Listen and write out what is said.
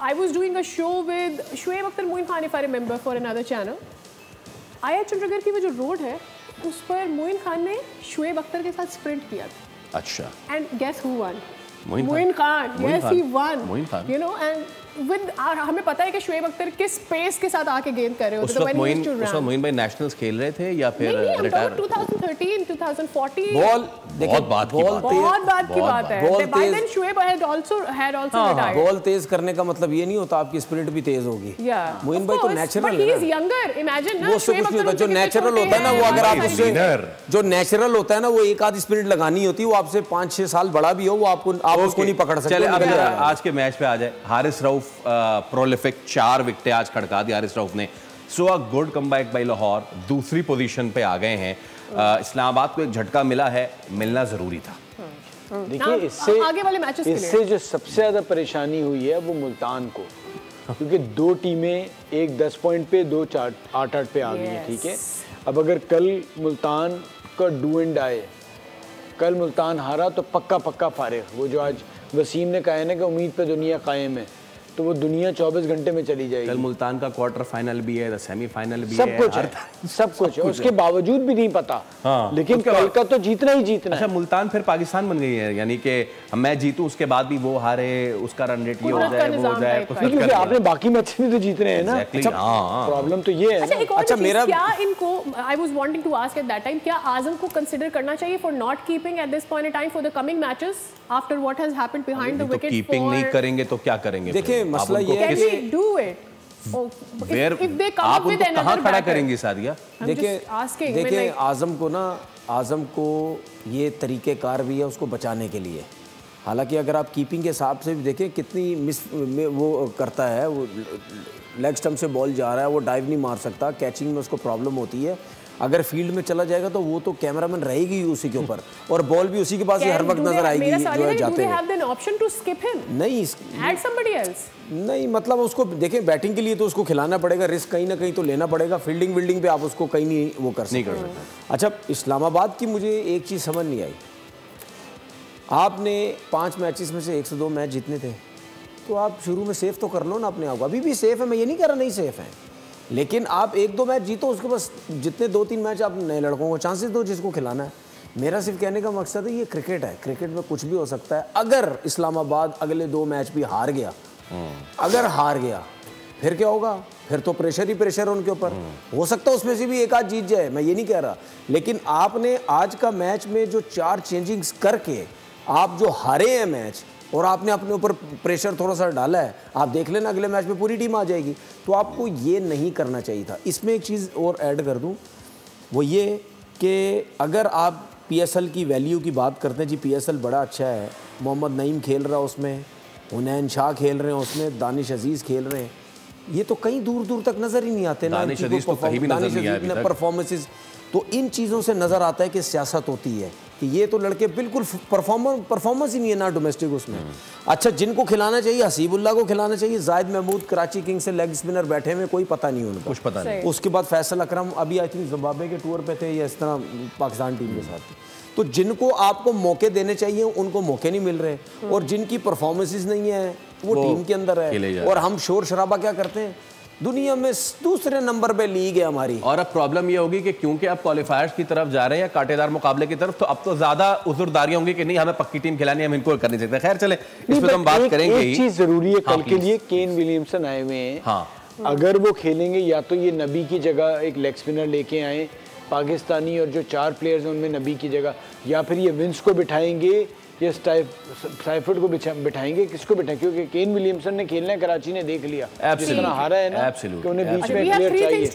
I was doing a show with Shoaib Akhtar Moin Khan, if I remember, for another channel. आया चंद्रगर की वो जो road है, उस पर मोइन खान ने शोएब अख्तर के साथ स्प्रिंट किया था. अच्छा. And guess who won? Moin Khan. Yes, he won. Moin Khan. You know, and हमें पता है कि शोएब अख्तर किस पेस के साथ आके गेंद कर रहे होते. उस वक्त मोइन भाई नेशनल्स खेल रहे थे या फिर रिटायर? 2013, 2014. बॉल बहुत बात की बात है. By then Shoaib had also retired. Ball तेज करने का मतलब ये नहीं होता आपकी स्प्रिंट भी तेज होगी. मोइन भाई तो नेचुरल है. But he is younger. Imagine ना. वो सब कुछ नहीं होता. जो नेचुरल होता है ना, वो अगर आप उससे जो नेचुरल होता है ना, वो एक आधी स्प्रिंट लगानी होती है. वो आपसे 5-6 साल बड़ा भी हो, वो आप उसको नहीं पकड़ सकते. चले अब आज के मैच पे आ जाए. हारिस रऊफ प्रोलिफिक 4 विकेटें आज खड़का दी हारिस रऊफ ने. So a good comeback by Lahore. दूसरी पोजीशन पे आ गए हैं. इस्लामाबाद को एक झटका मिला है, मिलना जरूरी था. देखिए इससे जो सबसे ज्यादा परेशानी हुई है वो मुल्तान को, क्योंकि 2 टीमें एक 10 पॉइंट पे 2 8-8 पे आ गई हैं. ठीक है, अब अगर कल मुल्तान का डू एंड आए, कल मुल्तान हारा तो पक्का फारिग. वो जो आज वसीम ने कहा है ना कि उम्मीद पे दुनिया कायम है, तो वो दुनिया 24 घंटे में चली जाएगी. कल मुल्तान का क्वार्टर फाइनल भी है, सेमीफाइनल भी सब है, सब कुछ है. उसके बावजूद भी नहीं पता. लेकिन कल का तो जीतना ही जीतना है. अच्छा, मुल्तान फिर पाकिस्तान बन गई है, यानी कि मैं जीतूं उसके बाद भी वो हारे, उसका रन रेट ये हो जाए, वो हो जाए. क्योंकि आपने बाकी मैच में तो जीतने हैं ना. प्रॉब्लम तो ये है. अच्छा, मेरा क्या इनको, I was wanting to ask at that time, क्या आजम को कंसीडर करना चाहिए for not keeping at this point in time for the coming matches after what has happened behind the wicket? Keeping नहीं करेंगे तो क्या करेंगे? देखिए मसला ये है कि do it. If they come आप up with कहाँ खड़ा करेंगे सादिया? देखिए आजम को ये तरीक़ेकार भी है उसको बचाने के लिए. हालांकि अगर आप कीपिंग के हिसाब से भी देखें कितनी मिस में वो करता है, वो लेग स्टंप से बॉल जा रहा है, वो डाइव नहीं मार सकता, कैचिंग में उसको प्रॉब्लम होती है. अगर फील्ड में चला जाएगा तो वो तो कैमरामैन रहेगी ही उसी के ऊपर, और बॉल भी उसी के पास हर वक्त नजर आएगी जो है जाते हैं. नहीं, मतलब उसको देखें, बैटिंग के लिए तो उसको खिलाना पड़ेगा, रिस्क कहीं ना कहीं तो लेना पड़ेगा. फील्डिंग विल्डिंग पे आप उसको कहीं नहीं वो कर सकते. अच्छा, इस्लामाबाद की मुझे एक चीज़ समझ नहीं आई. आपने 5 मैचेस में से 102 मैच जीतने थे, तो आप शुरू में सेफ तो कर लो ना अपने आप को. अभी भी सेफ है, मैं ये नहीं कह रहा नहीं सेफ है, लेकिन आप 1-2 मैच जीतो, उसके बस जितने 2-3 मैच आप नए लड़कों को चांसेस दो जिसको खिलाना है. मेरा सिर्फ कहने का मकसद है ये क्रिकेट है, क्रिकेट में कुछ भी हो सकता है. अगर इस्लामाबाद अगले 2 मैच भी हार गया, अगर हार गया फिर क्या होगा? फिर तो प्रेशर ही प्रेशर है उनके ऊपर. हो सकता है उसमें से भी एक आध जीत जाए, मैं ये नहीं कह रहा, लेकिन आपने आज का मैच में जो 4 चेंजिंग्स करके आप जो हारे हैं मैच, और आपने अपने ऊपर प्रेशर थोड़ा सा डाला है, आप देख लेना अगले मैच में पूरी टीम आ जाएगी. तो आपको ये नहीं करना चाहिए था. इसमें एक चीज़ और ऐड कर दूं, वो ये कि अगर आप PSL की वैल्यू की बात करते हैं, जी PSL बड़ा अच्छा है, मोहम्मद नईम खेल रहा है उसमें, हुनैन शाह खेल रहे हैं उसमें, दानिश अजीज़ खेल रहे हैं, ये तो कहीं दूर दूर तक नज़र ही नहीं आते ना परफॉर्मेंसेस. तो इन चीज़ों से नज़र आता है कि सियासत होती है कि ये तो लड़के बिल्कुल परफॉर्मेंस ही नहीं है ना डोमेस्टिक उसमें. अच्छा, जिनको खिलाना चाहिए, हसीबुल्लाह को खिलाना चाहिए, जाहिद महमूद कराची किंग्स से लेग स्पिनर बैठे हुए, कोई पता नहीं उनका, कुछ पता नहीं. उसके बाद फैसल अकरम अभी आई थिंक जिम्बाब्वे के टूर पे थे या इस तरह पाकिस्तान टीम के साथ. तो जिनको आपको मौके देने चाहिए उनको मौके नहीं मिल रहे, और जिनकी परफॉर्मेंसेस नहीं है वो टीम के अंदर है, और हम शोर शराबा क्या करते हैं, दुनिया में दूसरे नंबर पे लीग है हमारी. और अब प्रॉब्लम ये होगी कि क्योंकि अब क्वालिफायर्स की तरफ जा रहे हैं या कांटेदार मुकाबले की तरफ, तो अब तो ज्यादा उजुरदारी होंगी कि नहीं हमें पक्की टीम खिलानी है, हम इनको करनी चाहिए. खैर चले, इस पे तो हम बात करेंगे ही. एक चीज जरूरी है, कल के लिए केन विलियमसन आए हुए हैं. अगर वो खेलेंगे, या तो ये नबी की जगह एक लेग स्पिनर लेके आए पाकिस्तानी, और जो 4 प्लेयर्स हैं उनमें नबी की जगह, या फिर ये विंस को बिठाएंगे, ये साइफर्ड को बिठाएंगे, किसको बिठाएंगे? क्योंकि केन विलियमसन ने खेलना है, कराची ने देख लिया जिस तरह हारा है ना, कि उन्हें बीच में प्लेयर चाहिए.